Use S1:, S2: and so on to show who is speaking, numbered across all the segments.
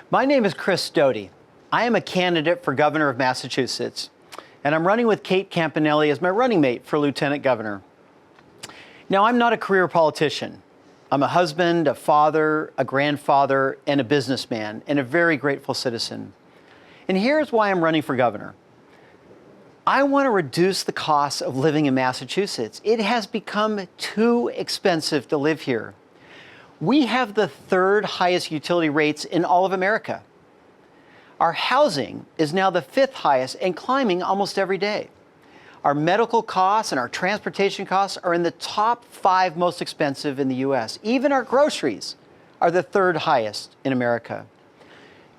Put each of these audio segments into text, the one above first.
S1: My name is Chris Doughty. I am a candidate for governor of Massachusetts, and I'm running with Kate Campanelli as my running mate for lieutenant governor. Now, I'm not a career politician. I'm a husband, a father, a grandfather, and a businessman, and a very grateful citizen. And here's why I'm running for governor. I want to reduce the cost of living in Massachusetts. It has become too expensive to live here. We have the third highest utility rates in all of America. Our housing is now the fifth highest and climbing almost every day. Our medical costs and our transportation costs are in the top 5 most expensive in the US. Even our groceries are the third highest in America.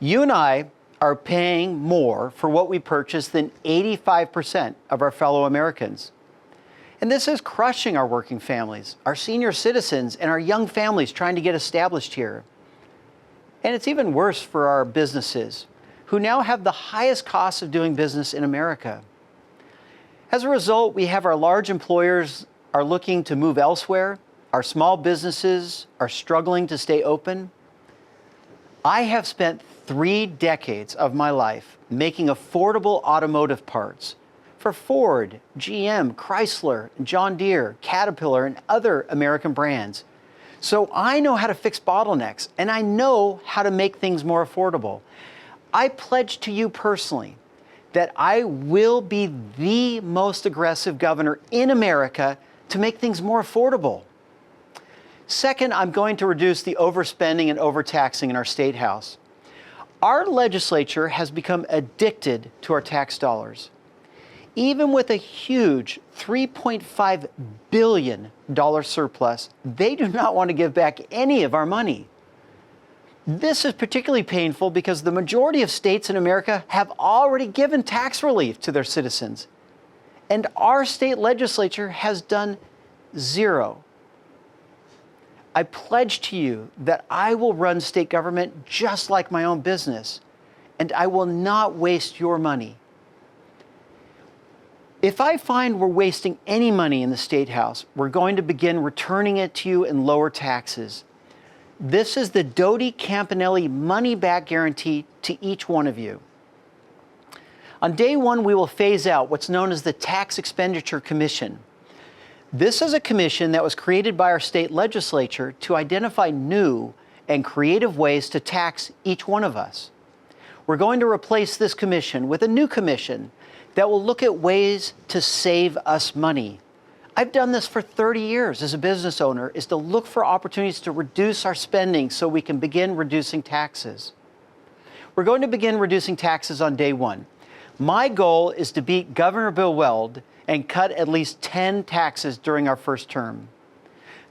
S1: You and I are paying more for what we purchase than 85% of our fellow Americans. And this is crushing our working families, our senior citizens, and our young families trying to get established here. And it's even worse for our businesses, who now have the highest costs of doing business in America. As a result, we have our large employers are looking to move elsewhere. Our small businesses are struggling to stay open. I have spent 3 decades of my life making affordable automotive parts for Ford, GM, Chrysler, John Deere, Caterpillar, and other American brands. So I know how to fix bottlenecks, and I know how to make things more affordable. I pledge to you personally that I will be the most aggressive governor in America to make things more affordable. Second, I'm going to reduce the overspending and overtaxing in our state house. Our legislature has become addicted to our tax dollars. Even with a huge $3.5 billion surplus, they do not want to give back any of our money. This is particularly painful because the majority of states in America have already given tax relief to their citizens, and our state legislature has done zero. I pledge to you that I will run state government just like my own business, and I will not waste your money. If I find we're wasting any money in the State House, we're going to begin returning it to you in lower taxes. This is the Doughty-Campanelli money-back guarantee to each one of you. On day one, we will phase out what's known as the Tax Expenditure Commission. This is a commission that was created by our state legislature to identify new and creative ways to tax each one of us. We're going to replace this commission with a new commission that will look at ways to save us money. I've done this for 30 years as a business owner, is to look for opportunities to reduce our spending so we can begin reducing taxes. We're going to begin reducing taxes on day one. My goal is to beat Governor Bill Weld and cut at least 10 taxes during our first term.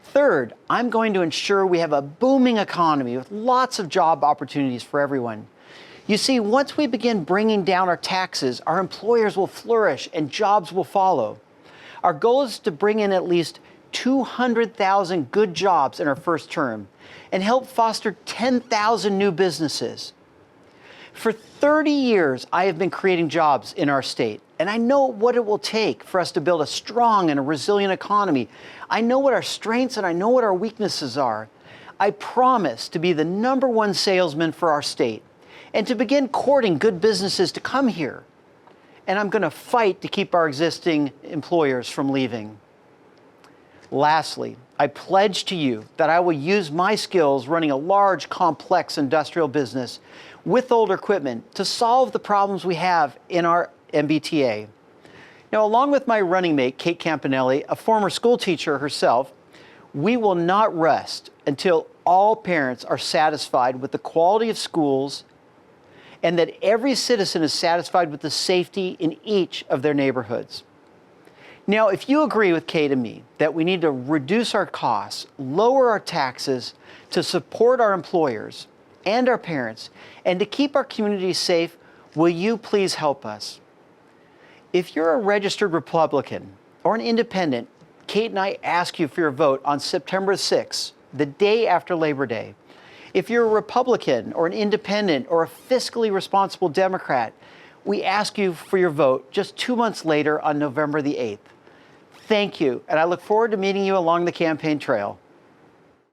S1: Third, I'm going to ensure we have a booming economy with lots of job opportunities for everyone. You see, once we begin bringing down our taxes, our employers will flourish and jobs will follow. Our goal is to bring in at least 200,000 good jobs in our first term and help foster 10,000 new businesses. For 30 years, I have been creating jobs in our state, and I know what it will take for us to build a strong and a resilient economy. I know what our strengths and I know what our weaknesses are. I promise to be the #1 salesman for our state and to begin courting good businesses to come here. And I'm going to fight to keep our existing employers from leaving. Lastly, I pledge to you that I will use my skills running a large, complex industrial business with older equipment to solve the problems we have in our MBTA. Now, along with my running mate, Kate Campanelli, a former school teacher herself, we will not rest until all parents are satisfied with the quality of schools and that every citizen is satisfied with the safety in each of their neighborhoods. Now, if you agree with Kate and me that we need to reduce our costs, lower our taxes to support our employers and our parents, and to keep our communities safe, will you please help us? If you're a registered Republican or an independent, Kate and I ask you for your vote on September 6th, the day after Labor Day. If you're a Republican or an independent or a fiscally responsible Democrat, we ask you for your vote just 2 months later on November the 8th. Thank you, and I look forward to meeting you along the campaign trail.